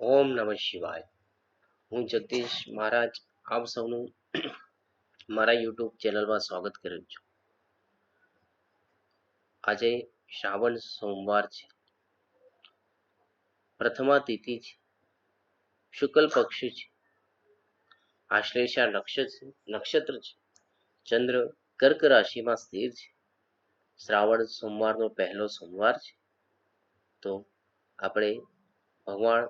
ઓમ નમઃ શિવાય. હું જગદીશ મહારાજ આપ સૌનું મારા યુટ્યુબ ચેનલમાં સ્વાગત કરું છું. આજે શ્રાવણ સોમવાર છે, પ્રથમા તિથિ છે, શુક્લ પક્ષ છે, આશ્લેષા નક્ષત્ર છે, ચંદ્ર કર્ક રાશિમાં સ્થિર છે. શ્રાવણ સોમવારનો પહેલો સોમવાર છે. તો આપણે ભગવાન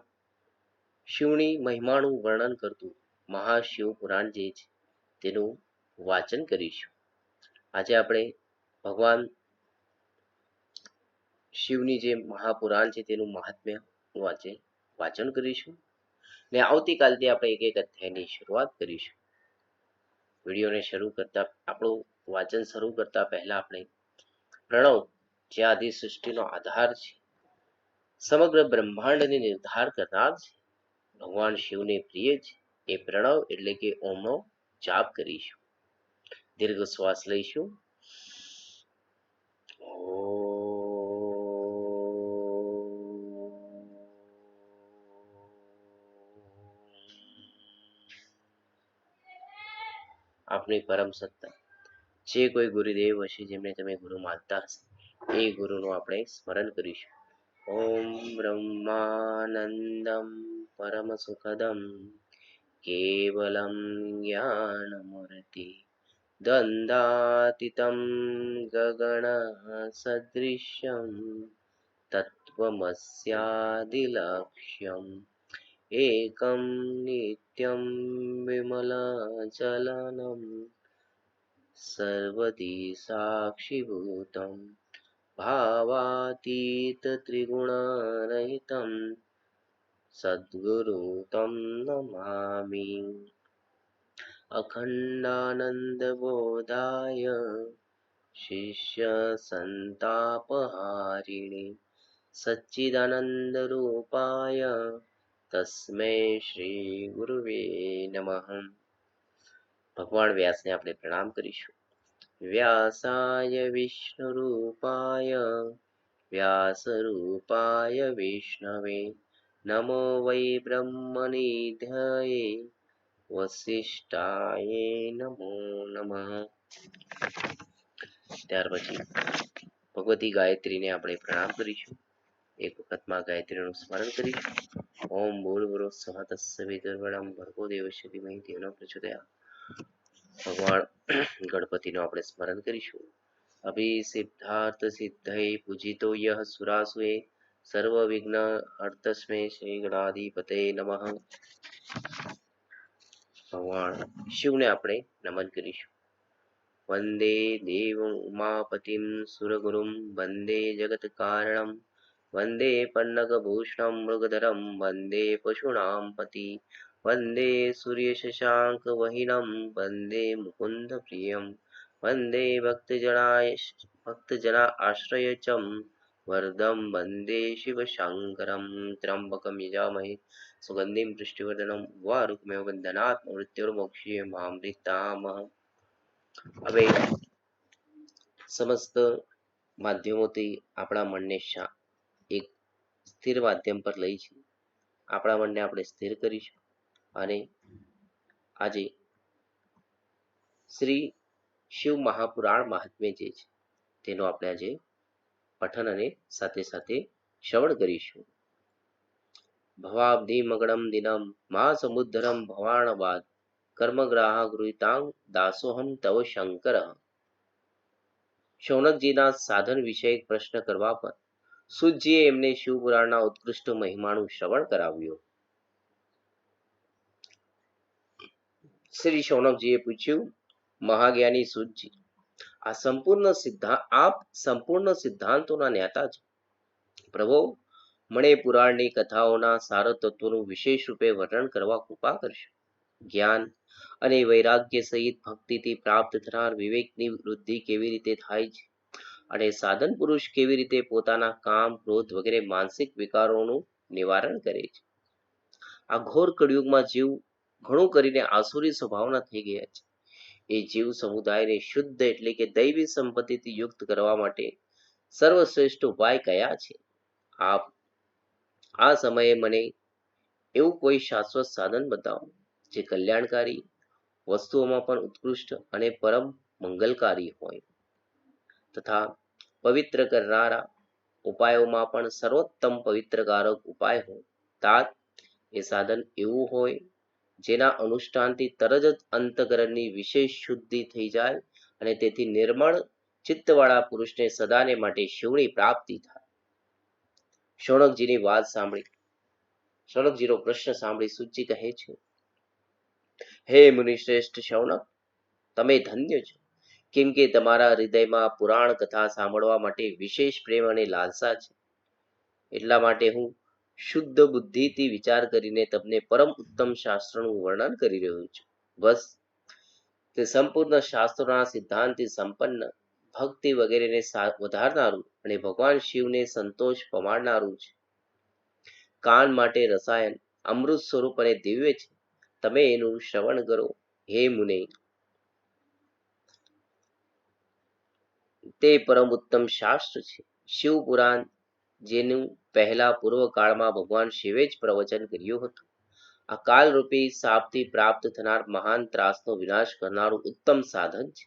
શિવની મહિમાનું વર્ણન કરતું મહાશિવ પુરાણ જે છે તેનું વાચન કરીશું. આજે આપણે ભગવાન શિવની જે મહાપુરાણ છે તેનું મહાત્મ્ય વાચન કરીશું ને આવતીકાલથી આપણે એક અધ્યાયની શરૂઆત કરીશું. વિડીયોને શરૂ કરતા આપણું વાચન શરૂ કરતા પહેલા આપણે પ્રણવ જે આદિ સૃષ્ટિનો આધાર છે, સમગ્ર બ્રહ્માંડને નિર્ધાર કરનાર છે, ભગવાન શિવને પ્રિય છે એ પ્રણવ એટલે કે ઓમનો જાપ કરીશું. દીર્ઘ શ્વાસ લઈશું. આપની પરમ સત્તા જે કોઈ ગુરુદેવ હશે જેમને તમે ગુરુ માનતા હશે એ ગુરુનું આપણે સ્મરણ કરીશું. ઓમ બ્રહ્માનંદમ પરમ સુખદમ કેવલમ જ્ઞાનમૂર્તિ દંડાતીતમ ગગન સદૃશ્યમ તત્વમસ્યાદિલક્ષ્યમ એકમ નિત્યમ વિમલચલનમ સર્વદી સાક્ષીભૂતમ ભાવાતીત ત્રિગુણરહિતમ સદ્ગુરુ તમ નમામિ. અખંડાનંદ બોધાય શિષ્ય સંતાપહારિણે સચ્ચિદાનંદ રૂપાય તસ્મૈ શ્રી ગુરુવે નમઃ. ભગવાન વ્યાસને આપણે પ્રણામ કરીશું. વ્યાસાય વિષ્ણુરૂપાય વ્યાસરૂપાય વિષ્ણવે નમો વૈ બ્રહ્મનિધયે વસિષ્ઠાય નમો નમઃ. ત્યાર પછી ભગવતી ગાયત્રીને આપણે પ્રણામ કરીશું. એક વખતમાં ગાયત્રીનું સ્મરણ કરીશું. ઓમ ભૂર્ભુવઃ સ્વઃ તત્સવિતુર્વરેણ્યં ભર્ગો દેવસ્ય ધીમહિ ધિયો ન પ્રચોદયાત્. ભગવાન ગણપતિનું આપણે સ્મરણ કરીશું. અભિસિદ્ધાર્થ સિદ્ધયે પૂજિતો યઃ સુરાસુરે સર્વ વિઘ્ન હર્તસ્મૈ શ્રી ગણાધિપતયે નમઃ. ભગવાન શિવને આપણે નમન કરીશું. વંદે દેવ ઉમાપતિમ સુરગુરુમ વંદે જગત કારણમ વંદે પન્નગભૂષણમ મૃગધરમ વંદે પશુનામ પતિ વંદે સૂર્ય શશાંક વહિનમ વંદે મુકુંદ પ્રિયમ વંદે ભક્તજના આશ્રયચમ વરદમ વંદે શિવ શંકરમ ત્ર્યંબકમ યજામહે સુગંધિમ પુષ્ટિવર્ધનમ વારુકમેવ બંધનાત્ મૃત્યુર્મોક્ષીય મામૃતામહ. હવે સમસ્ત માધ્યમોથી આપણા મનને એક સ્થિર માધ્યમ પર લઈ છે. આપણા મનને આપણે સ્થિર કરીશું અને આજે શ્રી શિવ મહાપુરાણ મહાત્મ્ય જે છે તેનો આપણે આજે પઠન અને સાથે સાથે શ્રવણ કરીશું. ભવાબ્ધિ મગણમ દિનમ મા સમુદ્રમ ભવાણવાદ કર્મગ્રાહ ગૃહિતાંગ દાસોહમ તવ શંકર. શૌનકજીના સાધન વિષયક પ્રશ્ન કરવા પર સુતજીએ એમને શિવપુરાણના ઉત્કૃષ્ટ મહિમાનું શ્રવણ કરાવ્યું. શ્રી શૌનકજીએ પૂછ્યું, મહાજ્ઞાની સુતજી, આપ સંપૂર્ણ સિદ્ધાંતોના જ્ઞાતા છો. પ્રભુ, મને પુરાણની કથાઓના સાર તત્વોનું વિશેષ રૂપે વર્ણન કરવા કૃપા કરશો. જ્ઞાન અને વૈરાગ્ય સહિત ભક્તિથી પ્રાપ્ત થનાર વિવેકની વૃદ્ધિ કેવી રીતે થાય છે અને સાધન પુરુષ કેવી રીતે પોતાના કામ, ક્રોધ વગેરે માનસિક વિકારોનું નિવારણ કરે છે. આ ઘોર કળિયુગમાં જીવ ઘણું કરીને આસુરી સ્વભાવના થઈ ગયા છે. એ જીવ સમુદાયને શુદ્ધ એટલે કે દૈવી સંપત્તિથી યુક્ત કરવા માટે સર્વશ્રેષ્ઠ ઉપાય કયા છે? આપ આ સમયે મને એવું કોઈ શાશ્વત સાધન બતાવો જે કલ્યાણકારી, વસ્તુઓમાં પણ ઉત્કૃષ્ટ અને પરમ મંગલકારી હોય તથા પવિત્ર કરનારા ઉપાયોમાં પણ સર્વોત્તમ પવિત્રકારક ઉપાય હોય. તાત એ સાધન એવું હોય જેના અનુષ્ઠાનથી તરત જ અંતકરણની વિશેષ શુદ્ધિ થઈ જાય અને તેથી નિર્મળ ચિત્તવાળા પુરુષને સદાને માટે શિવની પ્રાપ્તિ થાય. શૌનકજીની વાત સાંભળી શૌનકજીનો પ્રશ્ન સાંભળી સૂચિ કહે છે, હે મુનિશ્રેષ્ઠ શૌનક, તમે ધન્ય છો, કેમ કે તમારા હૃદયમાં પુરાણ કથા સાંભળવા માટે વિશેષ પ્રેમ અને લાલસા છે. એટલા માટે હું શુદ્ધ બુદ્ધિથી વિચાર કરીને તમને પરમ ઉત્તમ શાસ્ત્રનું વર્ણન કરી રહ્યો છું. બસ તે સંપૂર્ણ શાસ્ત્રોના સિદ્ધાંતથી સંપન્ન, ભક્તિ વગેરેને વધારનારું અને ભગવાન શિવને સંતોષ પમાડનારું છે. કાન માટે રસાયણ અમૃત સ્વરૂપ અને દિવ્ય છે. તમે એનું શ્રવણ કરો. હે મુને, તે પરમ ઉત્તમ શાસ્ત્ર છે. શિવ પુરાણ, જેનું પહેલા પૂર્વ કાળમાં ભગવાન શિવે જ પ્રવચન કર્યું હતું, આ કાલરૂપી શાપથી પ્રાપ્ત થનાર મહાન ત્રાસનો વિનાશ કરનારું ઉત્તમ સાધન છે.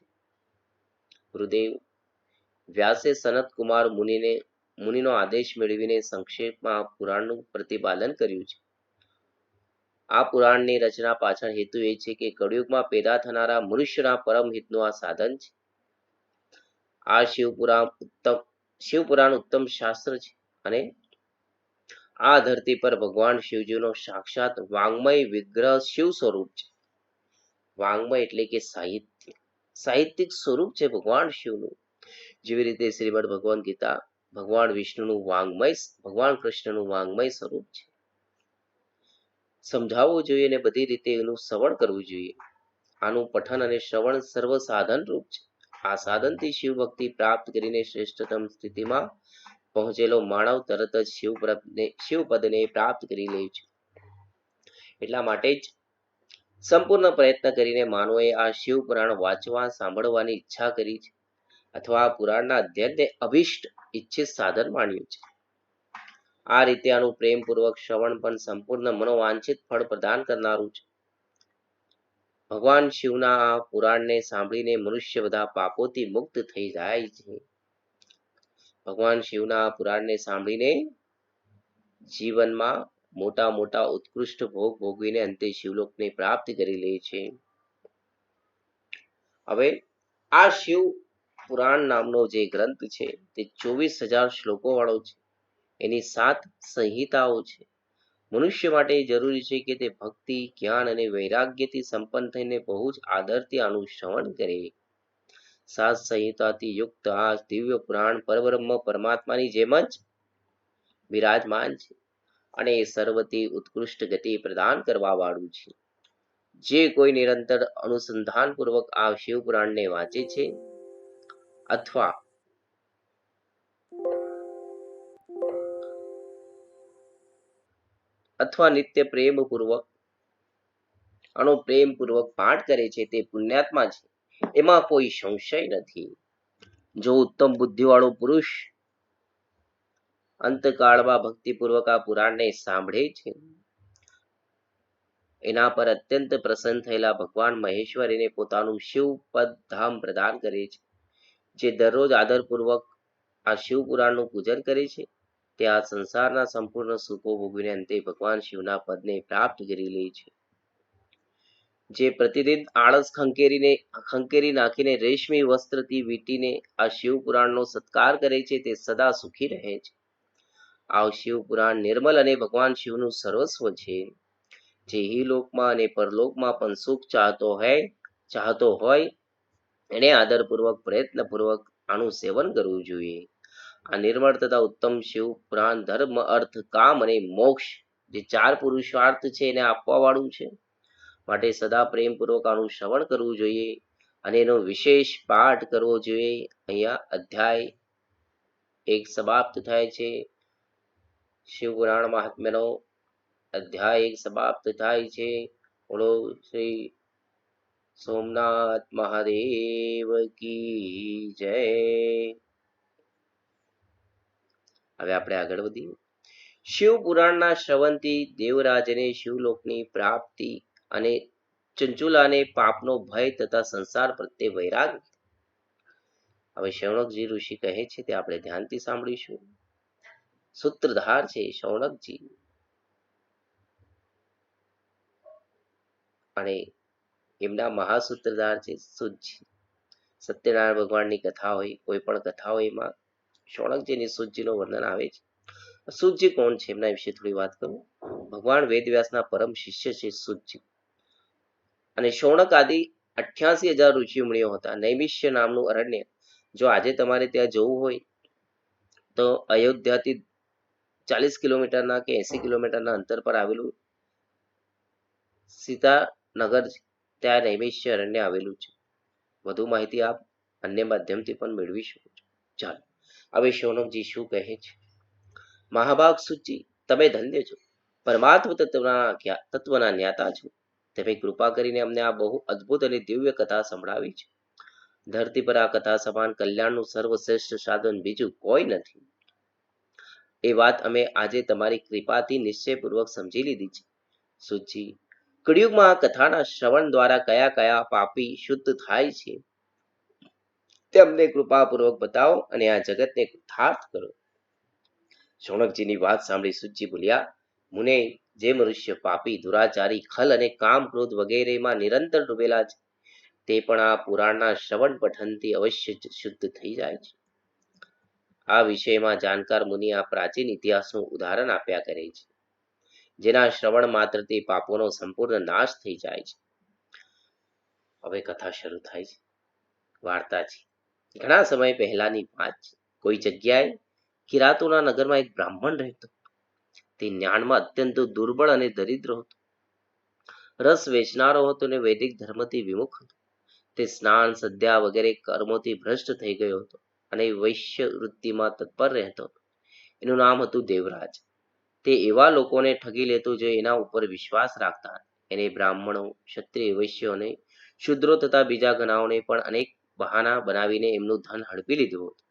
ગુરુદેવ, વ્યાસે સનત કુમાર મુનિનો આદેશ મેળવીને સંક્ષેપમાં પુરાણનું પ્રતિપાદન કર્યું છે. આ પુરાણની રચના પાછળ હેતુ એ છે કે કળિયુગમાં પેદા થનારા મનુષ્યના પરમ હિતનું આ સાધન છે. આ શિવપુરાણ ઉત્તમ શાસ્ત્ર છે અને આ ધરતી પર ભગવાન શિવજીનો સાક્ષાત વાંગ્મય વિગ્રહ શિવ સ્વરૂપ છે. વાંગ્મય એટલે કે સાહિત્ય, સાહિત્યિક સ્વરૂપ છે ભગવાન શિવનું. જેવી રીતે શ્રીમદ ભગવદ્ ગીતા ભગવાન વિષ્ણુનું વાંગ્મય, ભગવાન કૃષ્ણનું વાંગ્મય સ્વરૂપ છે. સમજાવવું જોઈએ અને બધી રીતે એનું શ્રવણ કરવું જોઈએ. આનું પઠન અને શ્રવણ સર્વ સાધન રૂપ છે. આ સાધનથી શિવ ભક્તિ પ્રાપ્ત કરીને શ્રેષ્ઠતમ સ્થિતિમાં પહોંચેલો માનવ તરત જ શિવપદને પ્રાપ્ત કરી લે છે. એટલા માટે જ સંપૂર્ણ પ્રયત્ન કરીને માનવોએ આ શિવ પુરાણ વાંચવા, સાંભળવાની ઈચ્છા કરી છે અથવા આ પુરાણના અધ્યયનને અભિષ્ટ ઈચ્છિત સાધન માન્યું છે. આ રીતે આનું પ્રેમપૂર્વક શ્રવણ પણ સંપૂર્ણ મનોવાંછિત ફળ પ્રદાન કરનારું છે. ભગવાન શિવના આ પુરાણને સાંભળીને મનુષ્ય બધા પાપોથી મુક્ત થઈ જાય છે. ભગવાન શિવના આ પુરાણને સાંભળીને જીવનમાં મોટા મોટા ઉત્કૃષ્ટ ભોગ ભોગવીને અંતે શિવલોકને પ્રાપ્ત કરી લે છે. હવે આ શિવ પુરાણ નામનો જે ગ્રંથ છે તે 24,000 શ્લોકો વાળો છે. એની 7 સંહિતાઓ છે. મનુષ્ય માટે જરૂરી છે કે તે ભક્તિ, જ્ઞાન અને વૈરાગ્યથી સંપન્ન થઈને બહુ જ આદરથી આનું શ્રવણ કરે. 7 સંહિતાથી યુક્ત આ દિવ્ય પુરાણ પરબ્રહ્મ પરમાત્માની જેમ જ બિરાજમાન છે અને સર્વથી ઉત્કૃષ્ટ ગતિ પ્રદાન કરવા વાળું છે. જે કોઈ નિરંતર અનુસંધાન પૂર્વક આ શિવ પુરાણને વાંચે છે અથવા નિત્ય પ્રેમપૂર્વક પાઠ કરે છે તે પુણ્યાત્મા છે, એમાં કોઈ સંશય નથી. જો ઉત્તમ બુદ્ધિવાળો પુરુષ અંતકાળમાં ભક્તિપૂર્વક આ પુરાણને સાંભળે છે, એના પર અત્યંત પ્રસન્ન થયેલા ભગવાન મહેશ્વર એને પોતાનું શિવપદ ધામ પ્રદાન કરે છે. જે દરરોજ આદરપૂર્વક આ શિવ પુરાણનું પૂજન કરે છે તે આ સંસારના સંપૂર્ણ સુખો ભોગવીને અંતે ભગવાન શિવના પદને પ્રાપ્ત કરી લે છે. જે પ્રતિદિન આળસ ખંકેરી નાખીને રેશમી વસ્ત્રથી વીંટીને આ શિવ પુરાણનો સત્કાર કરે છે તે સદા સુખી રહે છે. આ શિવ પુરાણ નિર્મલ અને ભગવાન શિવનું સર્વસ્વ છે. જે ઇહલોકમાં અને પરલોકમાં પણ સુખ ચાહતો હોય એને આદરપૂર્વક પ્રયત્નપૂર્વક આનું સેવન કરવું જોઈએ. આ નિર્મળ તથા ઉત્તમ શિવ પુરાણ ધર્મ, અર્થ, કામ અને મોક્ષ જે 4 પુરુષાર્થ છે એને આપવા વાળું છે. માટે સદા પ્રેમપૂર્વક આનું શ્રવણ કરવું જોઈએ અને એનો વિશેષ પાઠ કરવો જોઈએ. અહીંયા અધ્યાય 1 સમાપ્ત થાય છે. શિવ પુરાણ મહાત્મ્યનો અધ્યાય 1 સમાપ્ત થાય છે. બોલો શ્રી સોમનાથ મહાદેવ કી જય. હવે આપણે આગળ વધીએ. શિવ પુરાણના શ્રવણથી દેવરાજને શિવલોકની પ્રાપ્તિ અને ચંચુલાને પાપનો ભય તથા સંસાર પ્રત્યે વૈરાગ. હવે શૌનકજી ઋષિ કહે છે તે આપણે ધ્યાનથી સાંભળીશું. સૂત્રધાર છે શૌનકજી અને એમના મહાસૂત્રધાર છે સુતજી. સત્યનારાયણ ભગવાનની કથા હોય, કોઈ પણ કથા હોય, એમાં શૌનકજી અને સુતજીનું વર્ણન આવે છે. સુતજી કોણ છે એમના વિશે થોડી વાત કરું. ભગવાન વેદવ્યાસના પરમ શિષ્ય છે સુતજી. અને શૌનક આદિ 88,000 ઋષિ મુનિઓ હતા. નૈમિષ્ય નામનું અરણ્ય જો આજે તમારે ત્યાં જવું હોય તો અયોધ્યાથી 40 કિલોમીટરના કે 80 કિલોમીટરના અંતર પર આવેલું સીતાનગર, ત્યાં નૈમિષ્ય અરણ્ય આવેલું છે. વધુ માહિતી આપ અન્ય માધ્યમથી પણ મેળવી શકો છો. ચાલો હવે શૌનકજી શું કહે છે. મહાભાગ સુતજી, તમે ધન્ય છો, પરમાત્મ તત્વના જ્ઞાતા છો. તમે કૃપા કરીને અમને આ બહુ અદ્ભુત અને દિવ્ય કથા સંભળાવી છે. ધરતી પર આ કથા સમાન કલ્યાણનું સર્વશ્રેષ્ઠ સાધન બીજું કોઈ નથી. એ વાત અમે આજે તમારી કૃપાથી નિશ્ચયપૂર્વક સમજી લીધી છે. સુતજી, કળિયુગમાં આ કથાના શ્રવણ દ્વારા કયા કયા પાપી શુદ્ધ થાય છે તેમને કૃપાપૂર્વક બતાવો અને આ જગતને કૃતાર્થ કરો. શૌનકજીની વાત સાંભળી સુતજી બોલ્યા, મુને, જે મનુષ્ય પાપી, દુરાચારી, ખલ અને કામ ક્રોધ વગેરેમાં નિરંતર ડૂબેલા છે તે પણ આ પુરાણના શ્રવણ પઠનથી અવશ્ય શુદ્ધ થઈ જાય છે. આ વિષયમાં જાણકાર મુનિ આ પ્રાચીન ઇતિહાસનું ઉદાહરણ આપ્યા કરે છે, જેના શ્રવણ માત્રથી પાપોનો સંપૂર્ણ નાશ થઈ જાય છે. હવે કથા શરૂ થાય છે. વાર્તા છે. ઘણા સમય પહેલાની વાત છે. કોઈ જગ્યાએ કિરાતોના નગરમાં એક બ્રાહ્મણ રહેતો. તે જ્ઞાનમાં અત્યંત દુર્બળ અને દરિદ્ર હતો. રસ વેચનારો હતો અને વૈદિક ધર્મથી વિમુખ હતો. તે સ્નાન, સંધ્યા વગેરે કર્મોથી ભ્રષ્ટ થઈ ગયો હતો અને વૈશ્ય વૃત્તિમાં તત્પર રહેતો હતો. એનું નામ હતું દેવરાજ. તે એવા લોકોને ઠગી લેતો જે એના ઉપર વિશ્વાસ રાખતા. એને બ્રાહ્મણો, ક્ષત્રિય, વૈશ્યો અને શુદ્રો તથા બીજા ઘણાઓને પણ અનેક બહાના બનાવીને એમનું ધન હડપી લીધું હતું.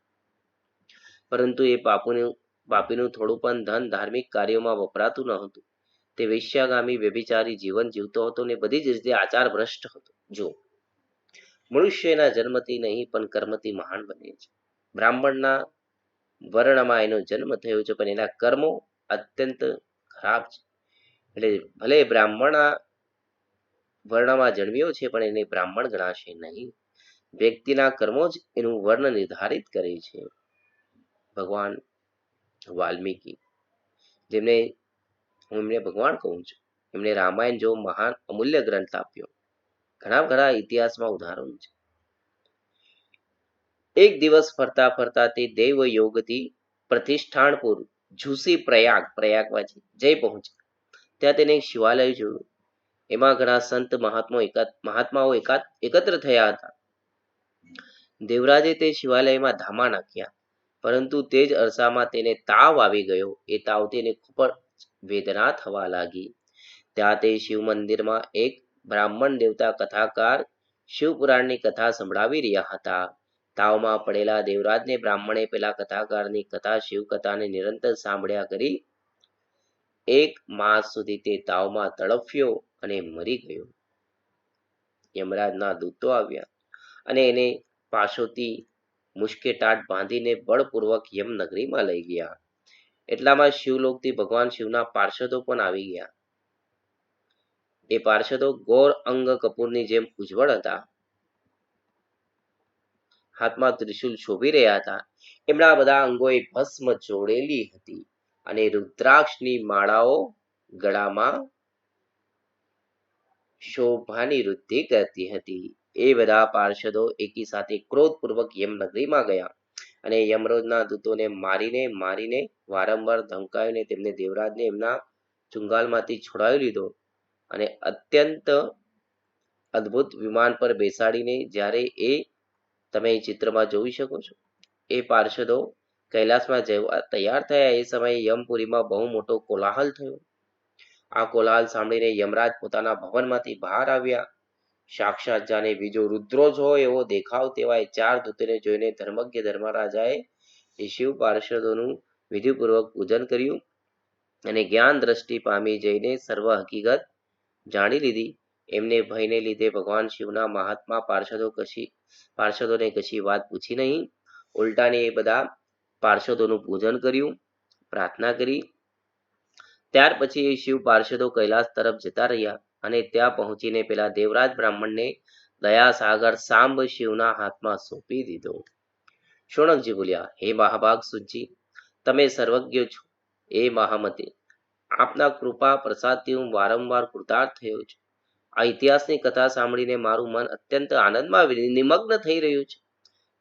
પરંતુ એ પાપીનું થોડું પણ ધન ધાર્મિક કાર્યોમાં વપરાતું ન હતું. તે વૈશ્યાગામી વ્યભિચારી જીવન જીવતો હતો અને બધી જ રીતે આચાર ભ્રષ્ટ હતો. જો મનુષ્યના જન્મથી નહીં પણ કર્મથી મહાન બને છે. બ્રાહ્મણના વર્ણમાં એનો જન્મ થયો છે પણ એના કર્મો અત્યંત ખરાબ છે. એટલે ભલે બ્રાહ્મણના વર્ણમાં જન્મ્યો છે પણ એને બ્રાહ્મણ ગણાશે નહીં. વ્યક્તિના કર્મો જ એનું વર્ણ નિર્ધારિત કરે છે. ભગવાન વાલ્મીકી, જેમને હું એમને ભગવાન કહું છું, એમને રામાયણ જેવો મહાન અમૂલ્ય ગ્રંથ આપ્યો. ઘણા ઇતિહાસમાં ઉદાહરણ છે. એક દિવસ ફરતા ફરતા તે દૈવ યોગથી પ્રતિષ્ઠાનપુર ઝુસી પ્રયાગમાં જઈ પહોંચ્યા. ત્યાં તેને એક શિવાલય જોયું. એમાં ઘણા સંત મહાત્માઓ એકત્ર થયા હતા. દેવરાજે તે શિવાલયમાં ધામા નાખ્યા, પરંતુ તે જ અરસામાં તેને તાવ આવી ગયો. એ તાવથી એને ખૂબ વેદના થવા લાગી. ત્યાં તે શિવ મંદિરમાં એક બ્રાહ્મણ દેવતા કથાકાર શિવપુરાણની કથા સંભળાવી રહ્યા હતા. તાવમાં પડેલા દેવરાજને બ્રાહ્મણે પેલા કથાકારની કથા શિવકથાને નિરંતર સાંભળ્યા કરી 1 માસ સુધી તે તાવમાં તડફ્યો અને મરી ગયો. યમરાજના દૂતો આવ્યા અને એને પાશોથી મુશ્કેટાટ બાંધીને બળપૂર્વક યમનગરીમાં લઈ ગયા. એટલામાં શિવલોકથી ભગવાન શિવના પાર્ષદો પણ આવી ગયા. એ પાર્ષદો ગોર અંગ કપૂરની જેમ ઉજ્જવળ હતા. હાથમાં ત્રિશુલ શોભી રહ્યા હતા. એમના બધા અંગોએ ભસ્મ જોડેલી હતી અને રુદ્રાક્ષની માળાઓ ગળામાં શોભાની વૃદ્ધિ કરતી હતી. એ બધા પાર્ષદો એકી સાથે ક્રોધપૂર્વક યમનગરીમાં ગયા અને યમરોજના દૂતોને મારીને વારંવાર ધમકાવીને તેમને દેવરાજને એમના ચુંગાલમાંથી છોડાવી લીધો અને અત્યંત અદ્ભુત વિમાન પર બેસાડીને જ્યારે એ તમે ચિત્રમાં જોઈ શકો છો, એ પાર્ષદો કૈલાસમાં જવા તૈયાર થયા. એ સમયે યમપુરીમાં બહુ મોટો કોલાહલ થયો. આ કોલાહલ સાંભળીને યમરાજ પોતાના ભવનમાંથી બહાર આવ્યા. સાક્ષાત જાણે બીજો રુદ્રો જ હોય એવો દેખાવ તેવા 4 દૂતોને જોઈને ધર્મજ્ઞ ધર્મરાજાએ એ શિવ પાર્ષદોનું વિધિપૂર્વક પૂજન કર્યું અને જ્ઞાન દ્રષ્ટિ પામી જઈને સર્વ હકીકત જાણી લીધી. એમને ભયને લીધે ભગવાન શિવના મહાત્મા પાર્ષદોને કશી વાત પૂછી નહીં. ઉલટાને એ બધા પાર્ષદોનું પૂજન કર્યું, પ્રાર્થના કરી. ત્યાર પછી એ શિવ પાર્ષદો કૈલાસ તરફ જતા રહ્યા અને ત્યાં પહોંચીને પેલા દેવરાજ બ્રાહ્મણને દયા સાગર સાંબ શિવના હાથમાં સોંપી દીધો. શૌનકજી બોલ્યા, હે મહાભાગ સુજી, તમે સર્વજ્ઞ છો. એ મહામતે, આપના કૃપા પ્રસાદથી હું વારંવાર કૃતાર્થ થયો છું. આ ઇતિહાસની કથા સાંભળીને મારું મન અત્યંત આનંદમાં નિમગ્ન થઈ રહ્યું છે.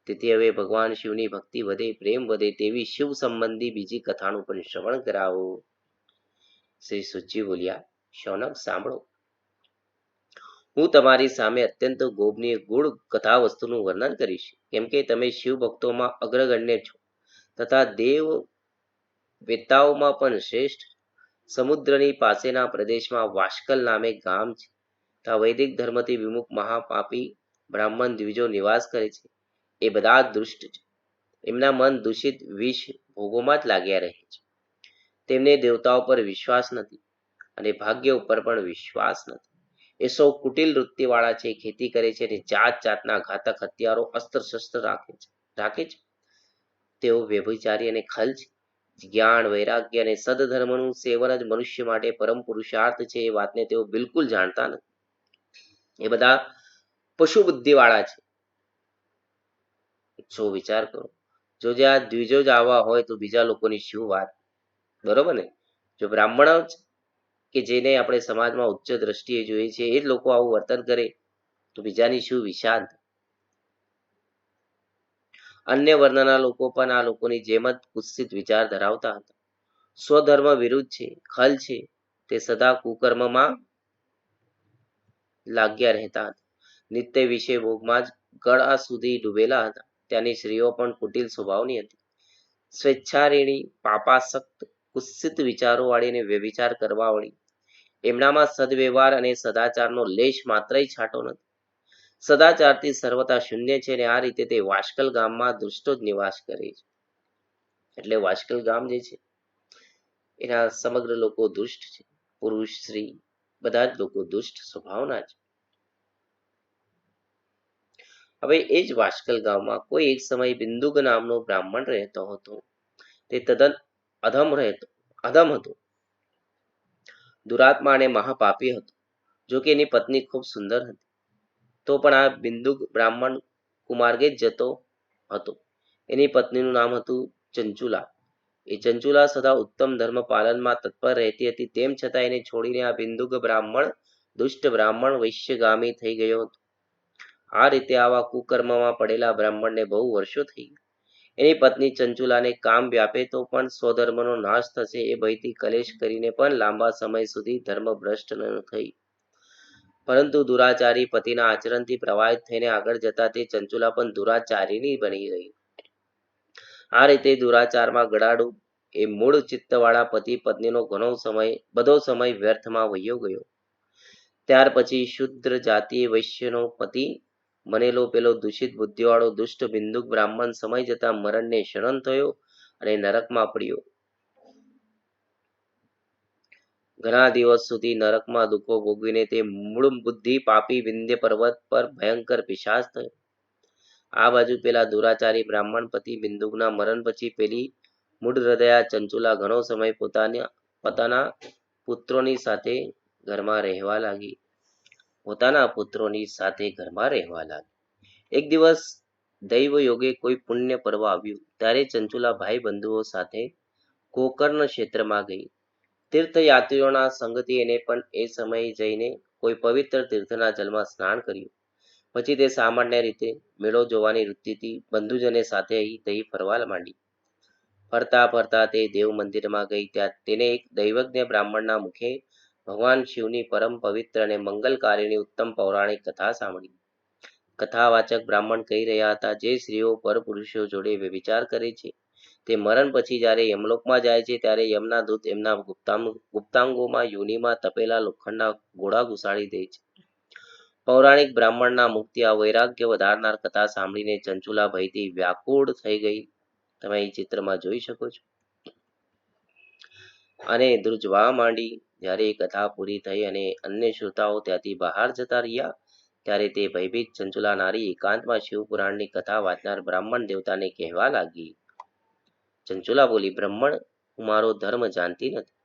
તેથી હવે ભગવાન શિવની ભક્તિ વધે, પ્રેમ વધે તેવી શિવ સંબંધી બીજી કથાનું પણ શ્રવણ કરાવો. શ્રી સુજી બોલ્યા, શૌનક સાંભળો. હું તમારી સામે અત્યંત ગોપનીય ગૂઢ કથા વસ્તુનું વર્ણન કરીશ, કેમ કે તમે શિવ ભક્તોમાં અગ્રગણ્ય છો તથા દેવ વેતાઓમાં પણ શ્રેષ્ઠ. સમુદ્રની પાસેના પ્રદેશમાં વાસ્કલ નામે ગામ છે. ત્યાં વૈદિક ધર્મથી વિમુખ મહાપાપી બ્રાહ્મણ દ્વિજો નિવાસ કરે છે. એ બધા દુષ્ટ છે. એમના મન દૂષિત વિષ ભોગોમાં જ લાગ્યા રહે છે. તેમને દેવતાઓ પર વિશ્વાસ નથી અને ભાગ્ય ઉપર પણ વિશ્વાસ નથી. એ સૌ કુટિલ વૃત્તિવાળા છે, ખેતી કરે છે અને જાત જાતના ઘાતક હથિયારો અસ્ત્ર શસ્ત્ર રાખે છે. તેઓ વ્યભિચારી અને ખલ છે. જ્ઞાન, વૈરાગ્ય અને સદધર્મનું સેવન જ મનુષ્ય માટે પરમ પુરુષાર્થ છે, એ વાતને તેઓ બિલકુલ જાણતા નથી. એ બધા પશુ બુદ્ધિ વાળા છે. જો વિચાર કરો, જો જે આ દ્વિજો જ આવા હોય તો બીજા લોકોની શું વાત, બરોબર ને? જો બ્રાહ્મણો જ કે જેને આપણે સમાજમાં ઉચ્ચ દ્રષ્ટિએ જોઈએ છે, એ જ લોકો આવું વર્તન કરે તો બીજાની શું વિષાદ. અન્ય વર્ણના લોકો પણ આ લોકોની જેમ જ કુત્સિત વિચાર ધરાવતા હતા. સ્વધર્મ વિરુદ્ધ છે, ખલ છે, તે સદા કુકર્મમાં લાગ્યા રહેતા હતા. નિત્ય વિષય ભોગમાં જ ગળા સુધી ડૂબેલા હતા. ત્યાંની સ્ત્રીઓ પણ કુટિલ સ્વભાવની હતી, સ્વેચ્છારેણી, પાપાસક્ત, કુત્સિત વિચારો વાળી અને વ્યભિચાર કરવા વાળી. એમનામાં સદવ્યવહાર અને સદાચારનો લેશ માત્ર છાંટો નથી. સદાચારથી સર્વતા શૂન્ય છે અને આ રીતે તે વાસ્કલ ગામમાં દુષ્ટો જ નિવાસ કરે છે. એટલે વાસ્કલ ગામ જે છે એના સમગ્ર લોકો દુષ્ટ છે. પુરુષ, સ્ત્રી બધા જ લોકો દુષ્ટ સ્વભાવના છે. હવે એ જ વાસ્કલ ગામમાં કોઈ એક સમય બિંદુક નામનો બ્રાહ્મણ રહેતો હતો. તે તદ્દન અધમ હતો, દુરાત્મા અને મહાપાપી હતો. જો કે એની પત્ની ખૂબ સુંદર હતી, તો પણ આ બિંદુક બ્રાહ્મણ કુમાર્ગે જ જતો હતો. એની પત્નીનું નામ હતું ચંચુલા. એ ચંચુલા સદા ઉત્તમ ધર્મ પાલનમાં તત્પર રહેતી હતી. તેમ છતાં એને છોડીને આ બિંદુક બ્રાહ્મણ દુષ્ટ બ્રાહ્મણ વૈશ્યગામી થઈ ગયો હતો. આ રીતે આવા કુકર્મમાં પડેલા બ્રાહ્મણને બહુ વર્ષો થઈ ગયા. એની પત્ની ચંચુલાને કામ વ્યાપે તો પણ સ્વધર્મનો નાશ થશે એ ભયથી કલેશ કરીને પણ લાંબા સમય સુધી ધર્મભ્રષ્ટ ન થઈ. પરંતુ દુરાચારી પતિના આચરણથી પ્રભાવિત થઈને આગળ જતા તે ચંચુલા પણ દુરાચારીની બની ગઈ. આ રીતે દુરાચારમાં ગળાડૂબ એ મૂળ ચિત્તવાળા પતિ પત્નીનો બધો સમય વ્યર્થમાં વહ્યો ગયો. ત્યાર પછી શુદ્ર જાતીય વૈશ્યનો પતિ બનેલો પેલો દૂષિત બુદ્ધિવાળો દુષ્ટ બિંદુક બ્રાહ્મણ સમય જતા મરણને શરણ થયો અને નરકમાં પડ્યો. ઘણા દિવસ સુધી નરકમાં દુઃખો ભોગવીને તે મૂળ બુદ્ધિ પાપી વિંધ્ય પર્વત પર ભયંકર પિશાચ થયો. આ બાજુ પેલા દુરાચારી બ્રાહ્મણ પતિ બિંદુકના મરણ પછી પેલી મૂળ હૃદયા ચંચુલા ઘણો સમય પોતાના પુત્રોની સાથે ઘરમાં રહેવા લાગી. એક દિવસ દૈવ યોગે કોઈ પુણ્ય પર્વ આવ્યું. ત્યારે ચંચુલા ભાઈ બંધુઓ સાથે ગોકર્ણ ક્ષેત્રમાં ગઈ. તીર્થયાત્રીઓના સંગથી એને પણ એ સમયે જઈને કોઈ પવિત્ર તીર્થના જલમાં સ્નાન કર્યું. પછી તે સામાન્ય રીતે મેળો જોવાની વૃત્તિથી બંધુજને સાથે અહીં તહીં ફરવા માંડી. ફરતા ફરતા તે દેવ મંદિરમાં ગઈ. ત્યાં તેને એક દૈવજ્ઞ બ્રાહ્મણના મુખે ભગવાન શિવની પરમ પવિત્ર અને મંગલકારીની ઉત્તમ પૌરાણિક કથા સાંભળી. કથાવાચક બ્રાહ્મણ કહી રહ્યા હતા, જે સ્ત્રીઓ પરપુરુષો જોડે વ્યભિચાર કરે છે તે મરણ પછી જ્યારે યમલોકમાં જાય છે ત્યારે યમના દૂત એમના ગુપ્તાંગોમાં યોનિમાં તપેલા લોખંડના ગોળા ઘુસાડી દે છે. પૌરાણિક બ્રાહ્મણના મુક્તિ આ વૈરાગ્ય વધારનાર કથા સાંભળીને ચંચુલા ભયથી વ્યાકુળ થઈ ગઈ. તમે અહીં ચિત્રમાં જોઈ શકો છો. અને ધ્રુજવા માંડી. જ્યારે એ કથા પૂરી થઈ અને અન્ય શ્રોતાઓ ત્યાંથી બહાર જતા રહ્યા, ત્યારે તે ભયભીત ચંચુલા નારી એકાંતમાં શિવપુરાણની કથા વાંચનાર બ્રાહ્મણ દેવતાને કહેવા લાગી. ચંચુલા બોલી, બ્રાહ્મણ, હું મારો ધર્મ જાણતી નથી,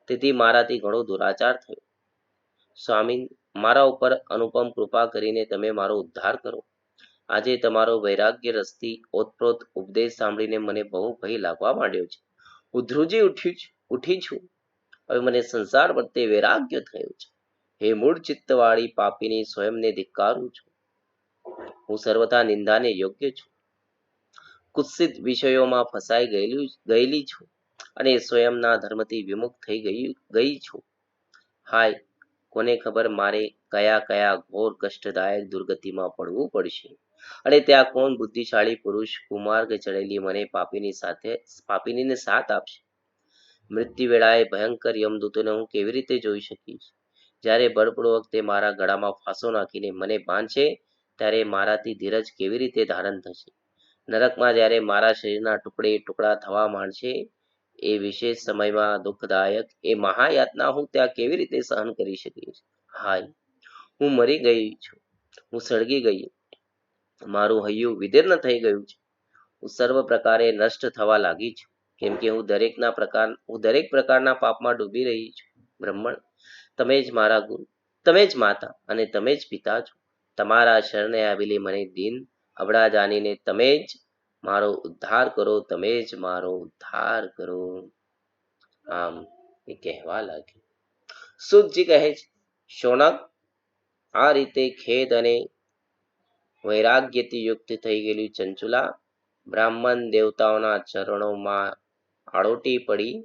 તેથી મારાથી ઘણો દુરાચાર થયો. સ્વામી, મારા ઉપર અનુપમ કૃપા કરીને તમે મારો ઉદ્ધાર કરો. આજે તમારો વૈરાગ્ય રસથી ઓતપ્રોત ઉપદેશ સાંભળીને મને બહુ ભય લાગવા માંડ્યો છે. હું ધ્રુજી ઉઠી છું. હવે મને સંસાર પ્રત્યે વૈરાગ્ય થયું છે. હે મૂળ ચિત્તવાળી પાપીની, સ્વયંને ધિક્કારું છું. હું સર્વથા નિંદાને યોગ્ય છું. કુત્સિત વિષયોમાં ફસાઈ ગયેલી છું અને સ્વયંના ધર્મથી વિમુખ થઈ ગઈ છું. હાય, કોને ખબર મારે કયા કયા ઘોર કષ્ટદાયક દુર્ગતિમાં પડવું પડશે અને ત્યાં કોણ બુદ્ધિશાળી પુરુષ કુમાર્ગે ચડેલી મને પાપીનીને સાથ આપશે. મૃત્યુ વેળાએ ભયંકર યમદૂતોને હું કેવી રીતે જોઈ શકીશ? જ્યારે બળપૂર્વક તે મારા ગળામાં ફાંસો નાખીને મને બાંધશે, ત્યારે મારાથી ધીરજ કેવી રીતે ધારણ થશે? નરકમાં જ્યારે મારા શરીરના ટુકડા થવા માંડશે, એ વિશેષ સમયમાં દુઃખદાયક એ મહાયાતના હું ત્યાં કેવી રીતે સહન કરી શકીશ? હાય, હું મરી ગઈ છું. હું સળગી ગઈ. મારું હૈયું વિદીર્ણ થઈ ગયું છે. હું સર્વ પ્રકારે નષ્ટ થવા લાગી છું, કેમ કે હું દરેક પ્રકારના પાપમાં ડૂબી રહી છું. બ્રાહ્મણ, તમે જ મારા ગુરુ, તમે જ માતા અને તમે જ પિતા છો. તમારા શરણે આવેલી મને દીન અબળા જાણીને તમે જ મારો ઉદ્ધાર કરો, તમે જ મારો ઉદ્ધાર કરો. આમ એ કહેવા લાગી. સુતજી કહે છે, શૌનક, આ રીતે ખેદ અને વૈરાગ્યથી યુક્ત થઈ ગયેલી ચંચુલા બ્રાહ્મણ દેવતાઓના ચરણોમાં આળોટી પડી.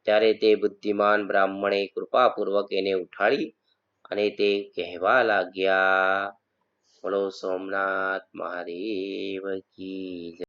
ત્યારે તે બુદ્ધિમાન બ્રાહ્મણે કૃપાપૂર્વક એને ઉઠાડી અને તે કહેવા લાગ્યા, બોલો સોમનાથ મહાદેવ કી જય.